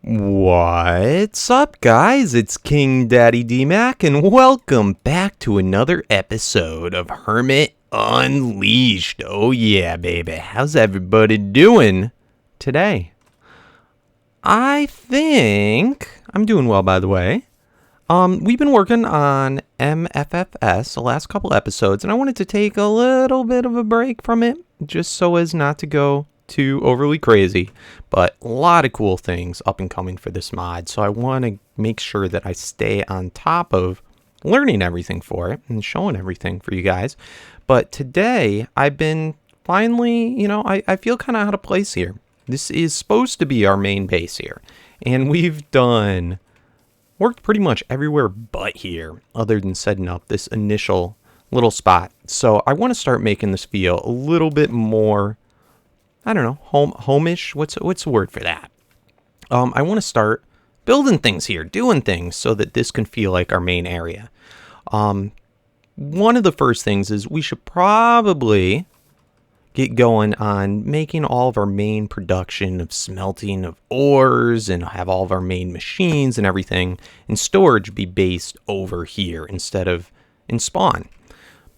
What's up, guys? It's KingDaddyDMAC, and welcome back to another episode of Hermit Unleashed. Oh yeah, baby. How's everybody doing today? I think I'm doing well, by the way. We've been working on MFFS the last couple episodes, and I wanted to take a little bit of a break from it, just so as not to go too overly crazy. But a lot of cool things up and coming for this mod, so I want to make sure that I stay on top of learning everything for it and showing everything for you guys. But today, I've been finally, I feel kind of out of place here. This is supposed to be our main base here, and we've worked pretty much everywhere but here, other than setting up this initial little spot. So I want to start making this feel a little bit more, I don't know, home-ish. What's the word for that? I want to start building things here, doing things so that this can feel like our main area. One of the first things is we should probably get going on making all of our main production of smelting of ores and have all of our main machines and everything and storage be based over here instead of in spawn.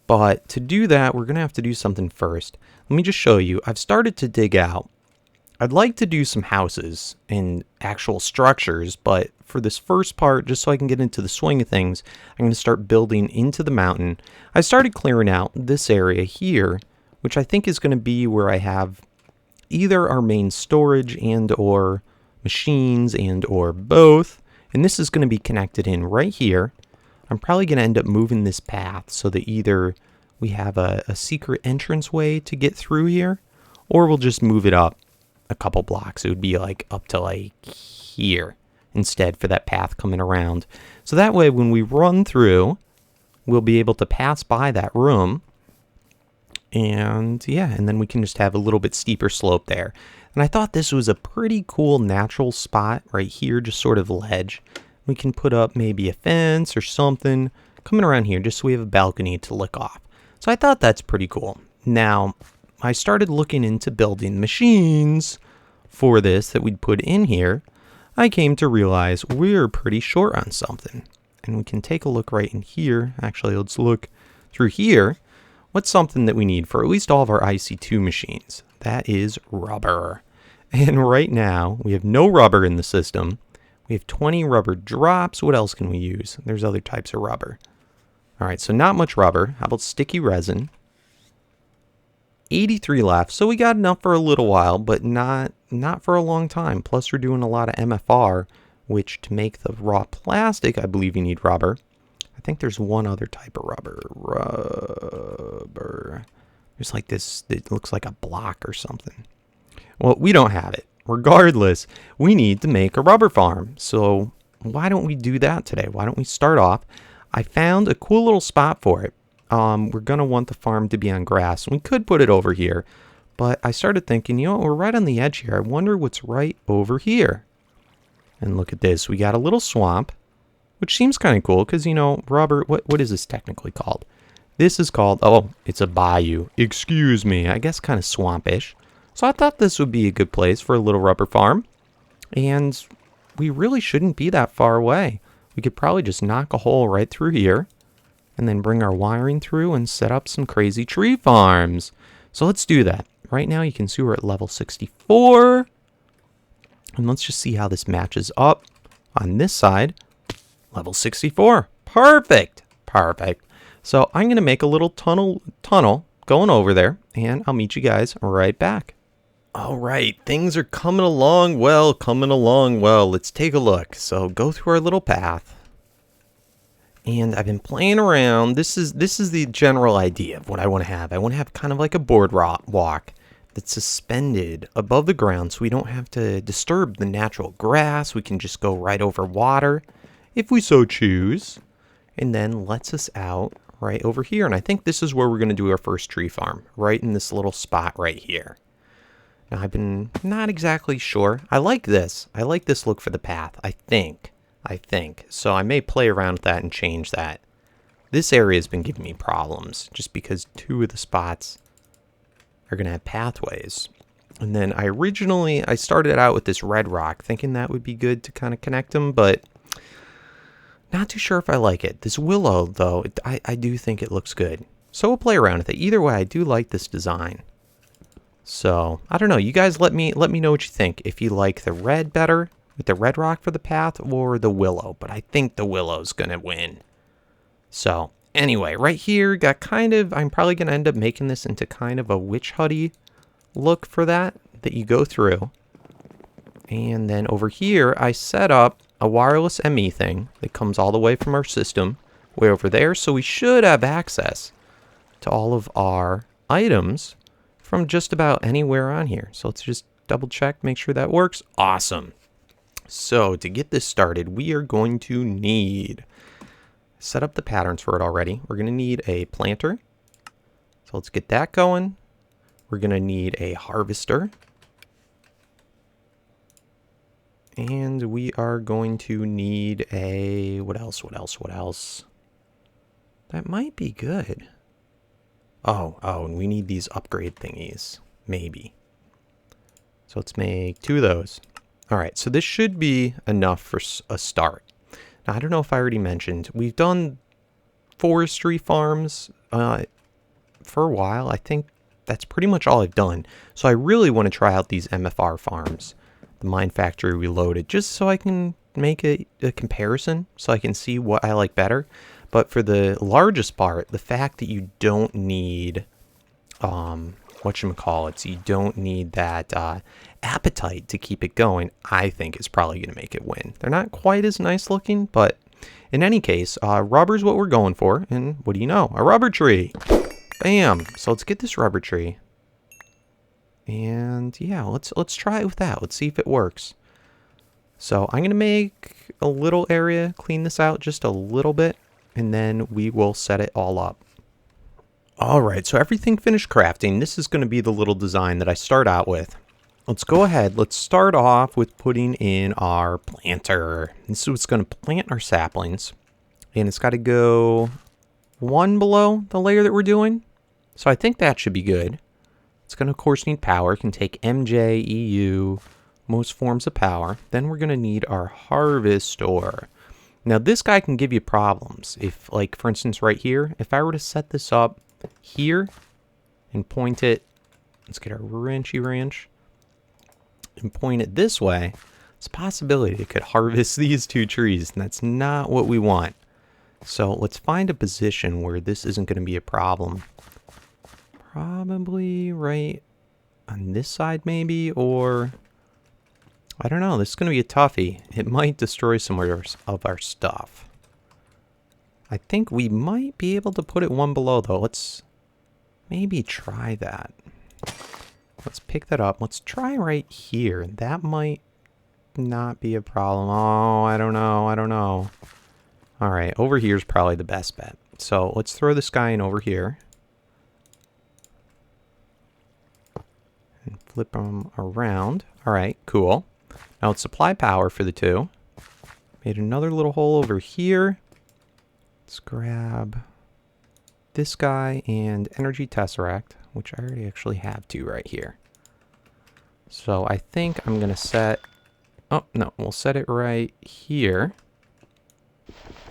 But to do that, we're going to have to do something first. Let me just show you. I've started to dig out. I'd like to do some houses and actual structures, but for this first part, just so I can get into the swing of things, I'm going to start building into the mountain. I started clearing out this area here, which I think is going to be where I have either our main storage and or machines and or both. And this is going to be connected in right here. I'm probably going to end up moving this path so that either we have a secret entrance way to get through here, or we'll just move it up a couple blocks. It would be like up to like here instead for that path coming around. So that way when we run through, we'll be able to pass by that room. And yeah, and then we can just have a little bit steeper slope there. And I thought this was a pretty cool natural spot right here, just sort of ledge. We can put up maybe a fence or something coming around here just so we have a balcony to look off. So I thought that's pretty cool. Now, I started looking into building machines for this that we'd put in here. I came to realize we're pretty short on something. And we can take a look right in here. Actually, let's look through here. What's something that we need for at least all of our IC2 machines? That is rubber. And right now, we have no rubber in the system. We have 20 rubber drops. What else can we use? There's other types of rubber. All right, so not much rubber. How about sticky resin? 83 left. So we got enough for a little while, but not for a long time. Plus, we're doing a lot of MFR, which to make the raw plastic, I believe you need rubber. I think there's one other type of rubber. There's like this, it looks like a block or something. Well, we don't have it. Regardless, we need to make a rubber farm. So why don't we do that today? Why don't we start off? I found a cool little spot for it. We're going to want the farm to be on grass. We could put it over here. But I started thinking, we're right on the edge here. I wonder what's right over here. And look at this. We got a little swamp, which seems kind of cool because, rubber, what is this technically called? This is called, it's a bayou. Excuse me. I guess kind of swampish. So I thought this would be a good place for a little rubber farm. And we really shouldn't be that far away. We could probably just knock a hole right through here and then bring our wiring through and set up some crazy tree farms. So let's do that. Right now you can see we're at level 64. And let's just see how this matches up on this side. Level 64. Perfect. Perfect. So I'm going to make a little tunnel going over there, and I'll meet you guys right back. All right, things are coming along well. Let's take a look. So go through our little path. And I've been playing around. This is the general idea of what I want to have. I want to have kind of like a boardwalk that's suspended above the ground so we don't have to disturb the natural grass. We can just go right over water if we so choose. And then lets us out right over here. And I think this is where we're going to do our first tree farm, right in this little spot right here. Now, I've been not exactly sure. I like this. I like this look for the path, I think. So I may play around with that and change that. This area has been giving me problems just because two of the spots are going to have pathways. And then I started out with this red rock, thinking that would be good to kind of connect them, but not too sure if I like it. This willow, though, I do think it looks good. So we'll play around with it. Either way, I do like this design. So, I don't know. You guys let me know what you think. If you like the red better, with the red rock for the path, or the willow. But I think the willow's going to win. So, anyway, right here, I'm probably going to end up making this into kind of a witch hutty look for that you go through. And then over here, I set up a wireless ME thing that comes all the way from our system way over there. So we should have access to all of our items from just about anywhere on here. So let's just double check, make sure that works. Awesome. So to get this started, we are going to need, set up the patterns for it already. We're going to need a planter. So let's get that going. We're going to need a harvester. And we are going to need a, what else? That might be good. Oh, and we need these upgrade thingies, maybe. So let's make 2 of those. All right, so this should be enough for a start. Now, I don't know if I already mentioned, we've done forestry farms for a while. I think that's pretty much all I've done. So I really want to try out these MFR farms, the Mine Factory Reloaded, just so I can make a comparison, so I can see what I like better. But for the largest part, the fact that you don't need, whatchamacallits, you don't need that appetite to keep it going, I think is probably going to make it win. They're not quite as nice looking, but in any case, rubber's what we're going for. And what do you know? A rubber tree. Bam. So let's get this rubber tree. And yeah, let's try it with that. Let's see if it works. So I'm going to make a little area, clean this out just a little bit, and then we will set it all up. All right, so everything finished crafting. This is going to be the little design that I start out with. Let's go ahead. Let's start off with putting in our planter. This is what's going to plant our saplings. And it's got to go 1 below the layer that we're doing. So I think that should be good. It's going to, of course, need power. It can take MJ, EU, most forms of power. Then we're going to need our harvester. Now, this guy can give you problems. If, like, for instance, right here, if I were to set this up here and point it, let's get our wrenchy wrench, and point it this way, it's a possibility it could harvest these 2 trees, and that's not what we want. So let's find a position where this isn't going to be a problem. Probably right on this side maybe, or I don't know. This is going to be a toughie. It might destroy some of our stuff. I think we might be able to put it 1 below though. Let's maybe try that. Let's pick that up. Let's try right here. That might not be a problem. Oh, I don't know. All right, over here is probably the best bet. So let's throw this guy in over here. And flip them around. All right, cool. Now let's supply power for the 2. Made another little hole over here. Let's grab this guy and energy tesseract, which I already actually have 2 right here. So I think I'm going to set, oh no, we'll set it right here.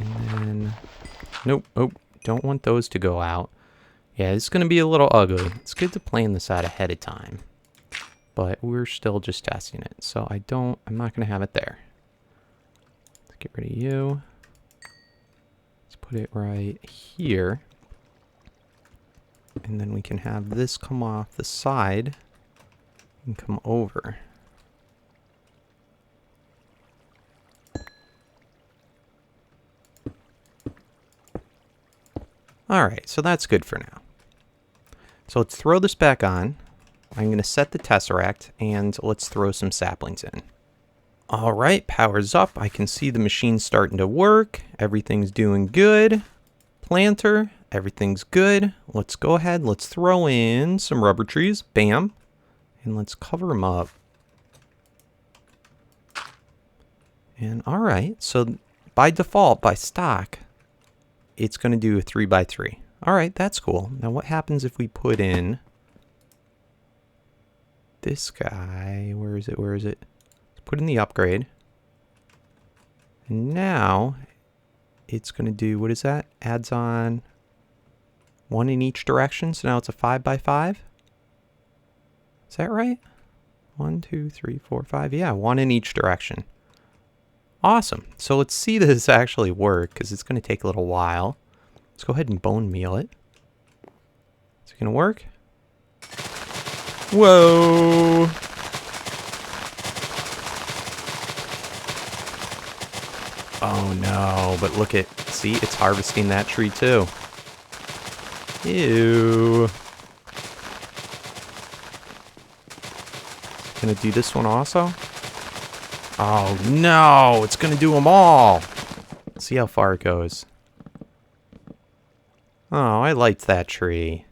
And then, nope, oh, don't want those to go out. Yeah, it's going to be a little ugly. It's good to plan this out ahead of time. But we're still just testing it. So I'm not going to have it there. Let's get rid of you. Let's put it right here. And then we can have this come off the side and come over. All right, so that's good for now. So let's throw this back on. I'm going to set the tesseract, and let's throw some saplings in. All right, power's up. I can see the machine starting to work. Everything's doing good. Planter, everything's good. Let's go ahead. Let's throw in some rubber trees. Bam. And let's cover them up. And all right, so by default, by stock, it's going to do a 3x3. All right, that's cool. Now what happens if we put in this guy, where is it? Let's put in the upgrade. And now it's going to do, what is that? Adds on 1 in each direction. So now it's a 5x5. Is that right? 1, 2, 3, 4, 5. Yeah, 1 in each direction. Awesome. So let's see this actually work, because it's going to take a little while. Let's go ahead and bone meal it. Is it going to work? Whoa! Oh no, but look at, see, it's harvesting that tree too. Ew. Gonna do this one also? Oh no, it's gonna do them all. Let's see how far it goes. Oh, I liked that tree.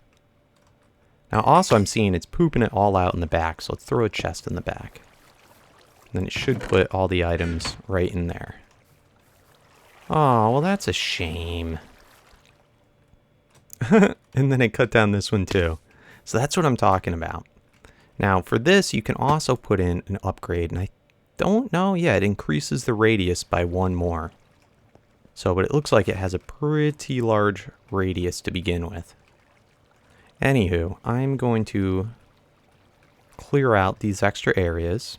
Now also I'm seeing it's pooping it all out in the back, so let's throw a chest in the back. And then it should put all the items right in there. Oh, well that's a shame. And then I cut down this one too. So that's what I'm talking about. Now for this you can also put in an upgrade, and I don't know, yeah, it increases the radius by 1 more. So, but it looks like it has a pretty large radius to begin with. Anywho, I'm going to clear out these extra areas.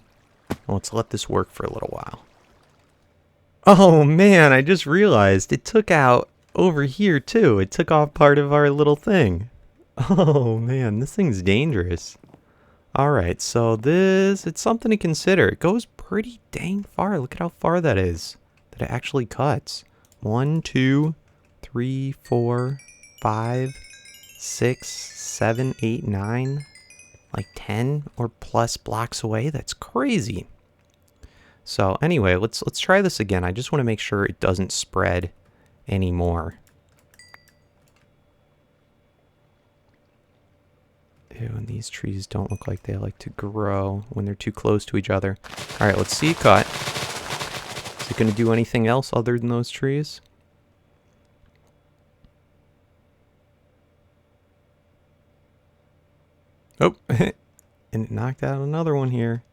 Let's let this work for a little while. Oh man, I just realized it took out over here too. It took off part of our little thing. Oh man, this thing's dangerous. Alright, so this, it's something to consider. It goes pretty dang far. Look at how far that is. That it actually cuts. 1, 2, 3, 4, 5, 6, 7, 8, 9. Like 10 or plus blocks away. That's crazy. So anyway, let's try this again. I just want to make sure it doesn't spread anymore. Ew, and these trees don't look like they like to grow when they're too close to each other. Alright, let's see it cut. Is it going to do anything else other than those trees? Oh, and it knocked out another one here.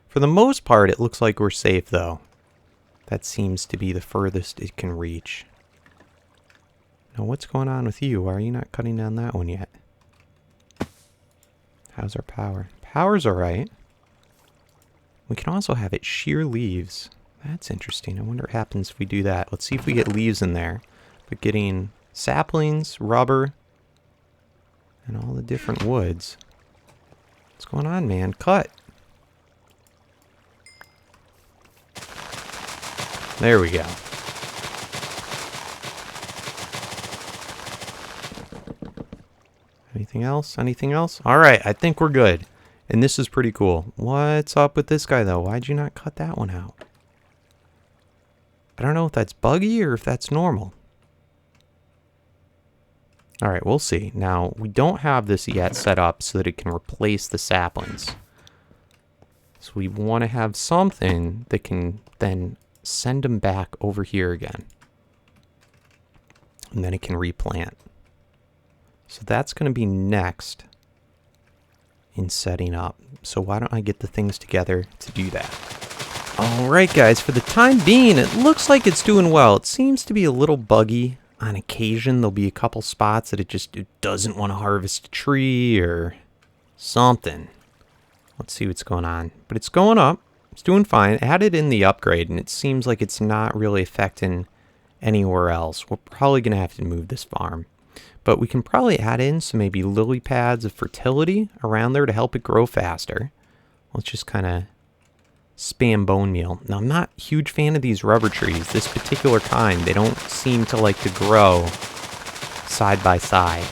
For the most part, it looks like we're safe, though. That seems to be the furthest it can reach. Now, what's going on with you? Why are you not cutting down that one yet? How's our power? Power's alright. We can also have it shear leaves. That's interesting. I wonder what happens if we do that. Let's see if we get leaves in there. But getting saplings, rubber, and all the different woods. What's going on, man? Cut! There we go. Anything else? Anything else? Alright, I think we're good. And this is pretty cool. What's up with this guy, though? Why'd you not cut that one out? I don't know if that's buggy or if that's normal. Alright, we'll see. Now, we don't have this yet set up so that it can replace the saplings. So we want to have something that can then send them back over here again. And then it can replant. So that's going to be next in setting up. So why don't I get the things together to do that? Alright guys, for the time being, it looks like it's doing well. It seems to be a little buggy. On occasion, there'll be a couple spots that it doesn't want to harvest a tree or something. Let's see what's going on. But it's going up. It's doing fine. Added in the upgrade, and it seems like it's not really affecting anywhere else. We're probably going to have to move this farm. But we can probably add in some maybe lily pads of fertility around there to help it grow faster. Let's just kind of spam bone meal. Now, I'm not a huge fan of these rubber trees. This particular kind, they don't seem to like to grow side by side.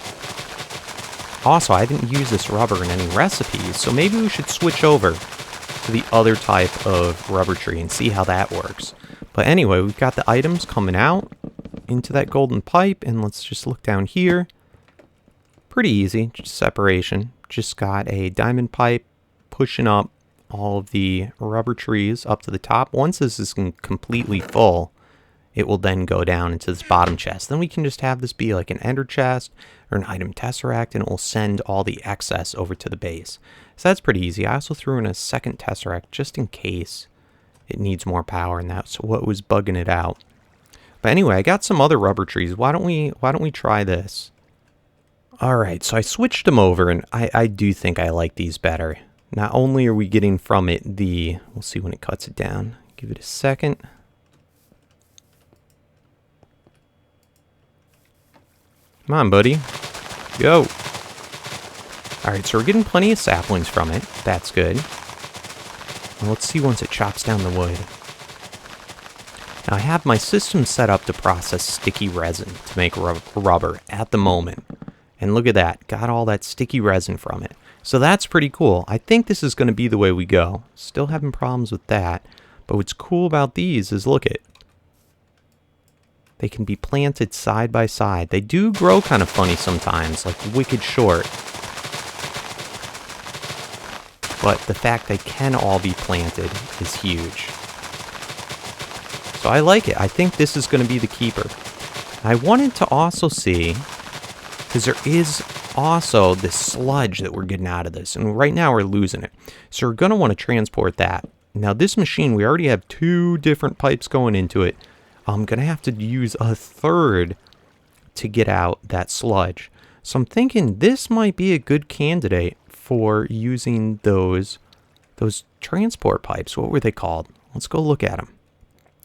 Also, I didn't use this rubber in any recipes, so maybe we should switch over to the other type of rubber tree and see how that works. But anyway, we've got the items coming out into that golden pipe, and let's just look down here. Pretty easy, just separation. Just got a diamond pipe pushing up all of the rubber trees up to the top. Once this is completely full, it will then go down into this bottom chest. Then we can just have this be like an ender chest or an item tesseract, and it will send all the excess over to the base. So that's pretty easy. I also threw in a second tesseract just in case it needs more power, and that's what was bugging it out. But anyway, I got some other rubber trees. Why don't we try this? All right, so I switched them over, and I do think I like these better. Not only are we getting from it we'll see when it cuts it down. Give it a second. Come on, buddy. Go. All right, so we're getting plenty of saplings from it. That's good. Well, let's see once it chops down the wood. Now, I have my system set up to process sticky resin to make rubber at the moment. And look at that. Got all that sticky resin from it. So that's pretty cool. I think this is going to be the way we go. Still having problems with that. But what's cool about these is, look it. They can be planted side by side. They do grow kind of funny sometimes, like wicked short. But the fact they can all be planted is huge. So I like it. I think this is going to be the keeper. I wanted to also see, because there is also this sludge that we're getting out of this, and right now we're losing it. So we're going to want to transport that. Now this machine, we already have 2 different pipes going into it. I'm going to have to use a 3rd to get out that sludge. So I'm thinking this might be a good candidate for using those transport pipes. What were they called? Let's go look at them.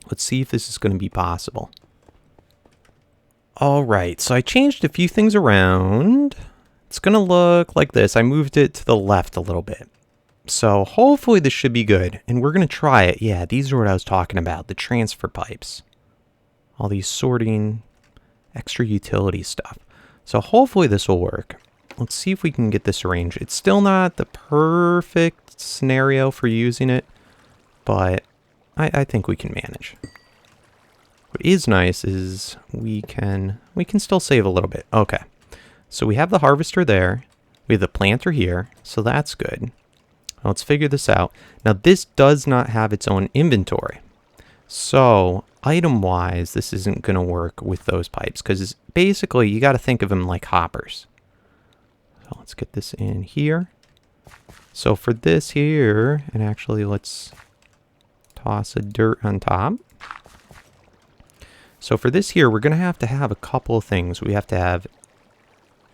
Let's see if this is going to be possible. All right, so I changed a few things around. It's going to look like this. I moved it to the left a little bit. So hopefully this should be good. And we're going to try it. Yeah, these are what I was talking about, the transfer pipes. All these sorting, extra utility stuff. So hopefully this will work. Let's see if we can get this arranged. It's still not the perfect scenario for using it, but I think we can manage. What is nice is we can still save a little bit. Okay, so we have the harvester there. We have the planter here, so that's good. Now let's figure this out. Now this does not have its own inventory. So item-wise, this isn't going to work with those pipes because basically you got to think of them like hoppers. So let's get this in here. So for this here, and actually let's toss a dirt on top. So for this here, we're going to have a couple of things. We have to have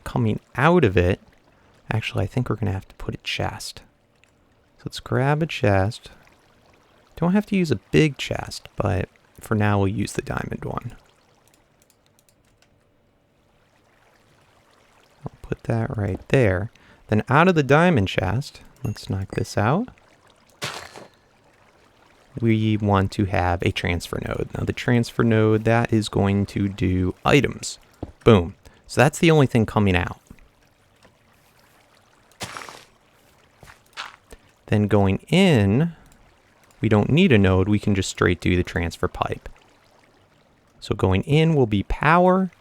coming out of it. Actually, I think we're going to have to put a chest. So let's grab a chest. Don't have to use a big chest, but for now we'll use the diamond one. I'll put that right there. Then out of the diamond chest, let's knock this out. We want to have a transfer node. Now the transfer node, that is going to do items. Boom. So that's the only thing coming out. Then going in, we don't need a node. We can just straight do the transfer pipe. So going in will be power.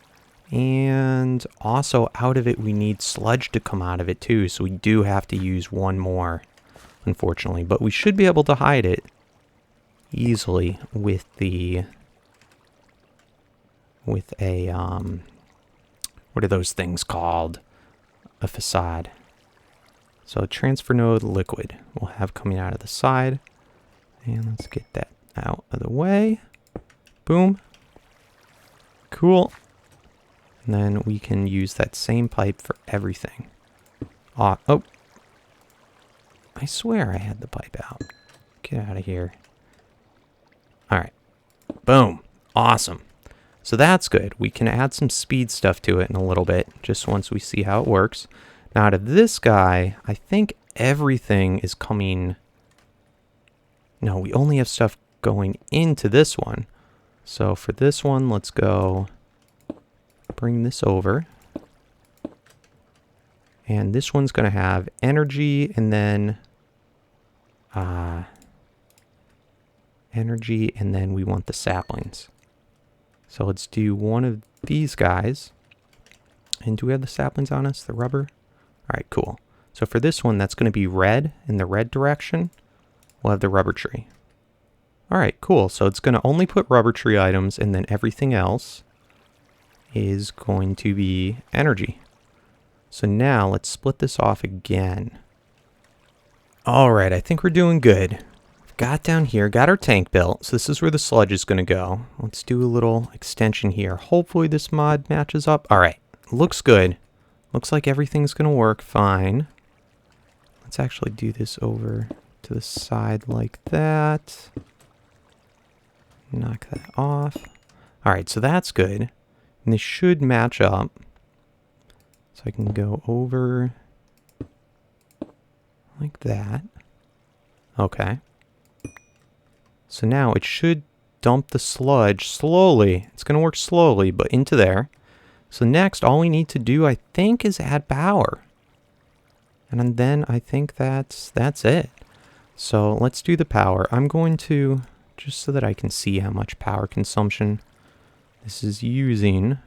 And also out of it, we need sludge to come out of it too. So we do have to use one more, unfortunately. But we should be able to hide it easily with a what are those things called? A facade. So transfer node liquid we'll have coming out of the side. And let's get that out of the way. Boom. Cool. And then we can use that same pipe for everything. Oh. I swear I had the pipe out. Get out of here. All right. Boom. Awesome. So that's good. We can add some speed stuff to it in a little bit, just once we see how it works. Now out of this guy, I think everything is coming... No, we only have stuff going into this one. So for this one, let's go bring this over. And this one's going to have energy and then... energy, and then we want the saplings. So let's do one of these guys. And do we have the saplings on us, the rubber? All right, cool. So for this one, that's going to be red in the red direction. We'll have the rubber tree. All right, cool. So it's going to only put rubber tree items, and then everything else is going to be energy. So now let's split this off again. All right, I think we're doing good. Got down here, got our tank built. So this is where the sludge is going to go. Let's do a little extension here. Hopefully this mod matches up. All right, looks good. Looks like everything's going to work fine. Let's actually do this over to the side like that. Knock that off. All right, so that's good. And this should match up. So I can go over like that. Okay. So now it should dump the sludge slowly. It's going to work slowly, but into there. So next, all we need to do, I think, is add power. And then I think that's it. So let's do the power. I'm going to, just so that I can see how much power consumption this is using,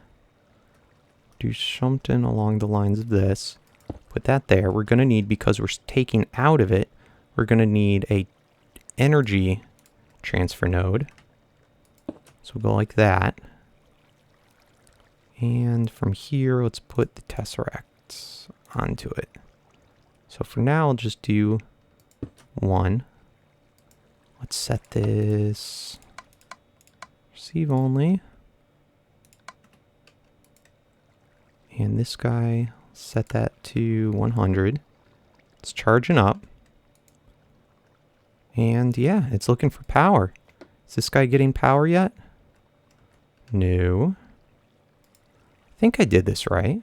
do something along the lines of this. Put that there. We're going to need, because we're taking out of it, we're going to need a energy transfer node. So we'll go like that. And from here, let's put the tesseracts onto it. So for now, I'll just do one. Let's set this receive only. And this guy, set that to 100. It's charging up. And yeah, it's looking for power. Is this guy getting power yet? No. I think I did this right.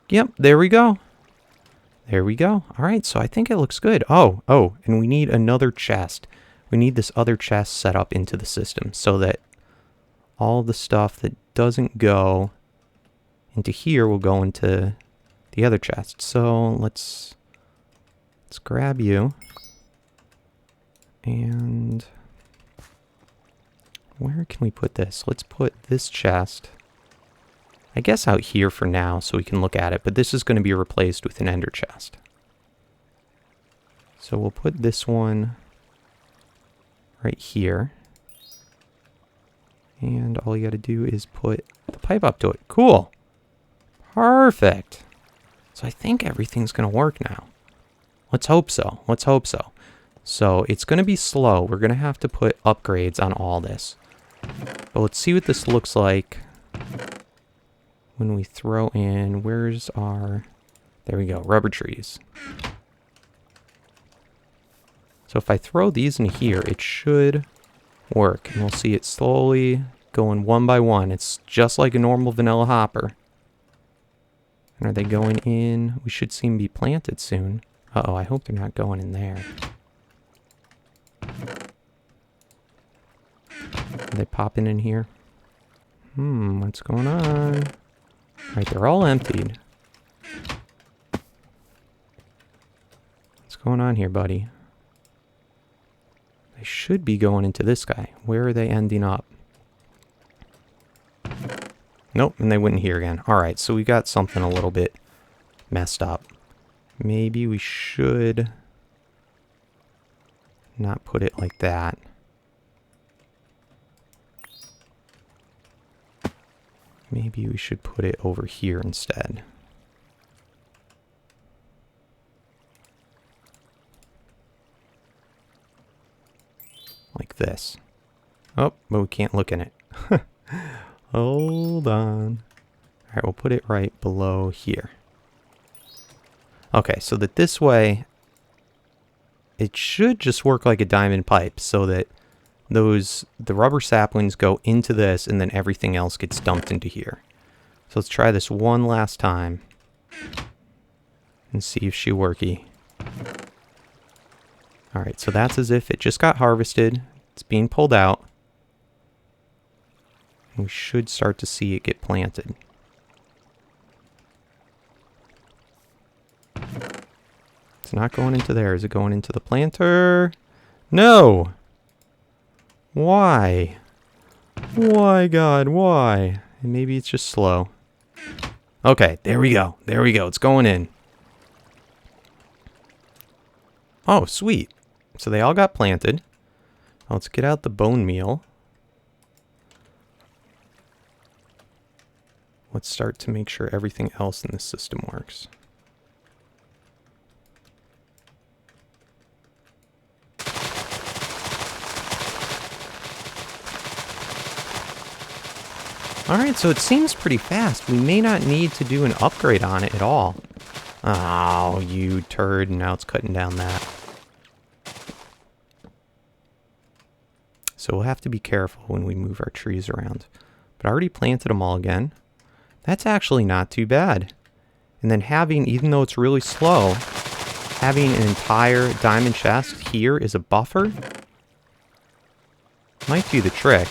Yep, there we go. There we go. All right, so I think it looks good. Oh, and we need another chest. We need this other chest set up into the system so that all the stuff that doesn't go into here will go into the other chest. So let's grab you. And where can we put this? Let's put this chest, I guess, out here for now so we can look at it. But this is going to be replaced with an ender chest. So we'll put this one right here. And all you got to do is put the pipe up to it. Cool. Perfect. So I think everything's going to work now. Let's hope so. Let's hope so. So it's going to be slow. We're going to have to put upgrades on all this. But let's see what this looks like when we throw in, where's our, there we go, rubber trees. So if I throw these in here, it should work. And we'll see it slowly going one by one. It's just like a normal vanilla hopper. And are they going in? We should see them be planted soon. Uh-oh, I hope they're not going in there. Are they popping in here? What's going on? Alright, they're all emptied. What's going on here, buddy? They should be going into this guy. Where are they ending up? Nope, and they went in here again. Alright, so we got something a little bit messed up. Maybe we should not put it like that. Maybe we should put it over here instead. Like this. Oh, but we can't look in it. Hold on. Alright, we'll put it right below here. Okay, so that this way, it should just work like a diamond pipe so that the rubber saplings go into this and then everything else gets dumped into here. So let's try this one last time and see if she worky. Alright, so that's as if it just got harvested. It's being pulled out. And we should start to see it get planted. It's not going into there. Is it going into the planter? No! Why? Why, God, why? And maybe it's just slow. Okay, there we go. There we go. It's going in. Oh, sweet. So they all got planted. Let's get out the bone meal. Let's start to make sure everything else in this system works. Alright, so it seems pretty fast. We may not need to do an upgrade on it at all. Oh, you turd. Now it's cutting down that. So we'll have to be careful when we move our trees around. But I already planted them all again. That's actually not too bad. And then having, even though it's really slow, having an entire diamond chest here as a buffer might do the trick.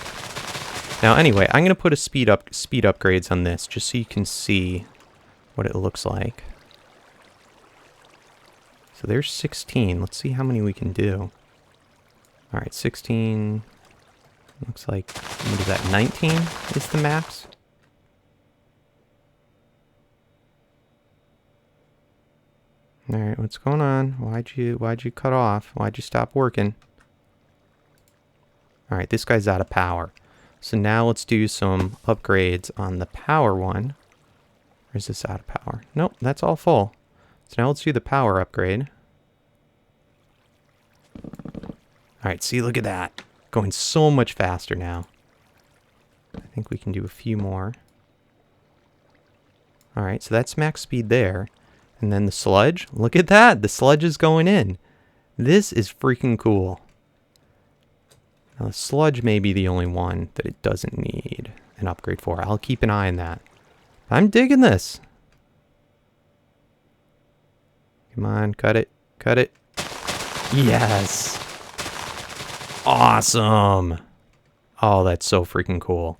Now anyway, I'm going to put a speed upgrades on this just so you can see what it looks like. So there's 16. Let's see how many we can do. Alright, 16. Looks like, what is that, 19 is the max? Alright, what's going on? Why'd you cut off? Why'd you stop working? Alright, this guy's out of power. So now let's do some upgrades on the power one. Or is this out of power? Nope, that's all full. So now let's do the power upgrade. Alright, see, look at that. Going so much faster now. I think we can do a few more. Alright, so that's max speed there. And then the sludge, look at that. The sludge is going in. This is freaking cool. Now the sludge may be the only one that it doesn't need an upgrade for. I'll keep an eye on that. I'm digging this. Come on, cut it. Cut it. Yes. Awesome. Oh, that's so freaking cool.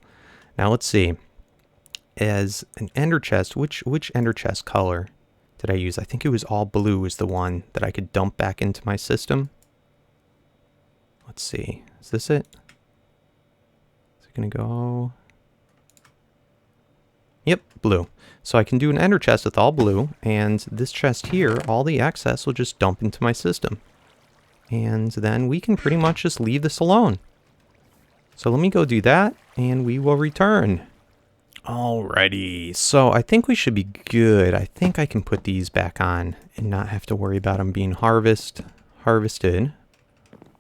Now let's see. As an ender chest, which ender chest color did I use? I think it was all blue is the one that I could dump back into my system. Let's see. Is this it? Is it going to go? Yep, blue. So I can do an ender chest with all blue, and this chest here, all the excess will just dump into my system. And then we can pretty much just leave this alone. So let me go do that, and we will return. Alrighty, so I think we should be good. I think I can put these back on and not have to worry about them being harvested.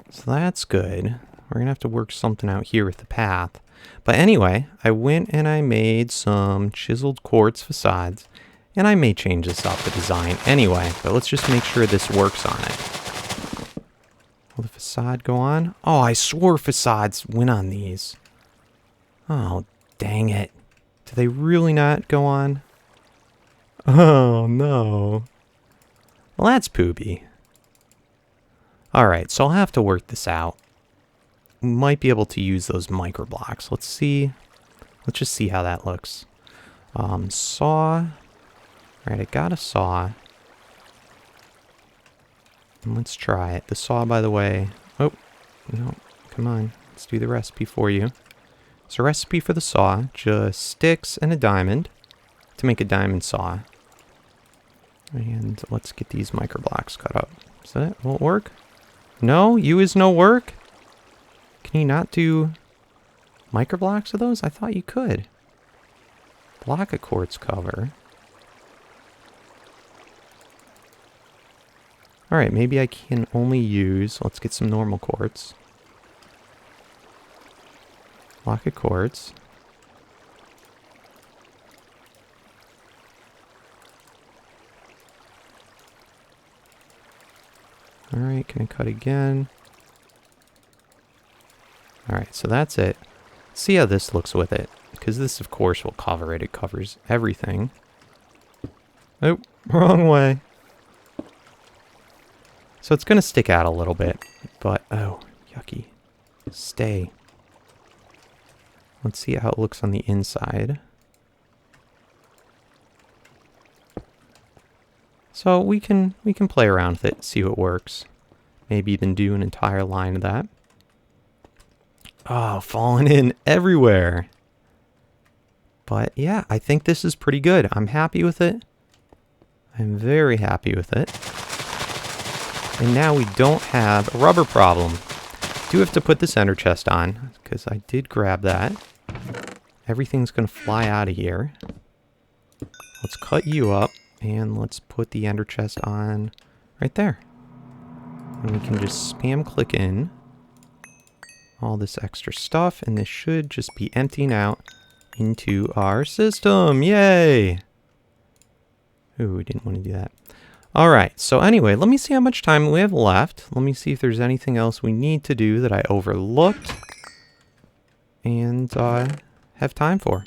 So that's good. We're going to have to work something out here with the path. But anyway, I went and I made some chiseled quartz facades. And I may change this up, the design anyway. But let's just make sure this works on it. Will the facade go on? Oh, I swore facades went on these. Oh, dang it. Do they really not go on? Oh, no. Well, that's poopy. Alright, so I'll have to work this out. We might be able to use those micro blocks. Let's see. Let's just see how that looks. Saw. Alright, I got a saw. And let's try it. The saw, by the way. Oh, no. Come on. Let's do the recipe for you. So recipe for the saw, just sticks and a diamond to make a diamond saw. And let's get these micro blocks cut up. Is that it? Won't work? No? You is no work? Can you not do micro blocks of those? I thought you could. Block of quartz cover. Alright, maybe I can only use... Let's get some normal quartz. Block of quartz. Alright, can I cut again? Alright, so that's it. Let's see how this looks with it. Because this, of course, will cover it. It covers everything. Oh, wrong way. So it's going to stick out a little bit. But, oh, yucky. Stay. Let's see how it looks on the inside. So we can play around with it, see what works. Maybe even do an entire line of that. Oh, falling in everywhere. But yeah, I think this is pretty good. I'm happy with it. I'm very happy with it. And now we don't have a rubber problem. Do have to put this ender chest on, because I did grab that. Everything's going to fly out of here. Let's cut you up, and let's put the ender chest on right there. And we can just spam click in all this extra stuff, and this should just be emptying out into our system. Yay! Ooh, we didn't want to do that. Alright, so anyway, let me see how much time we have left. Let me see if there's anything else we need to do that I overlooked and have time for.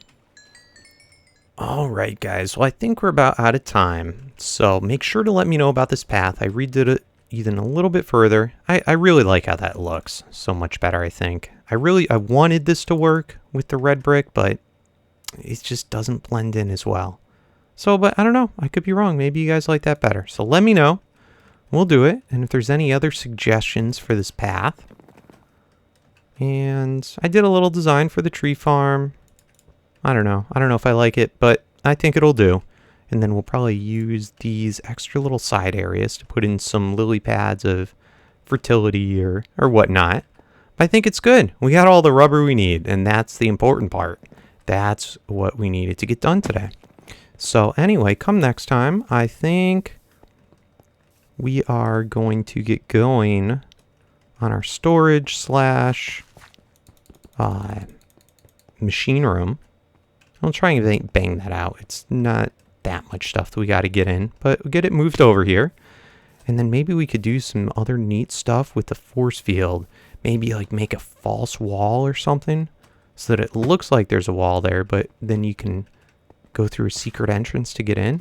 Alright guys, well I think we're about out of time. So make sure to let me know about this path. I redid it even a little bit further. I really like how that looks. So much better, I think. I wanted this to work with the red brick, but it just doesn't blend in as well. So, but I don't know. I could be wrong. Maybe you guys like that better. So let me know. We'll do it. And if there's any other suggestions for this path. And I did a little design for the tree farm. I don't know. I don't know if I like it, but I think it'll do. And then we'll probably use these extra little side areas to put in some lily pads of fertility or whatnot. But I think it's good. We got all the rubber we need, and that's the important part. That's what we needed to get done today. So anyway, come next time, I think we are going to get going on our storage slash machine room. I'll try and bang that out. It's not that much stuff that we got to get in, but we'll get it moved over here. And then maybe we could do some other neat stuff with the force field. Maybe like make a false wall or something so that it looks like there's a wall there, but then you can go through a secret entrance to get in.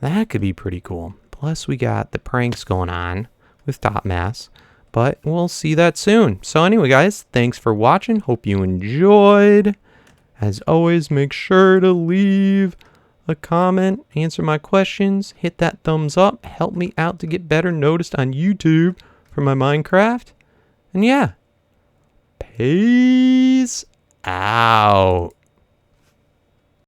That could be pretty cool. Plus we got the pranks going on with Top Mass, but we'll see that soon. So anyway guys, thanks for watching. Hope you enjoyed. As always, make sure to leave a comment, answer my questions, hit that thumbs up, help me out to get better noticed on YouTube for my Minecraft. And yeah, peace out.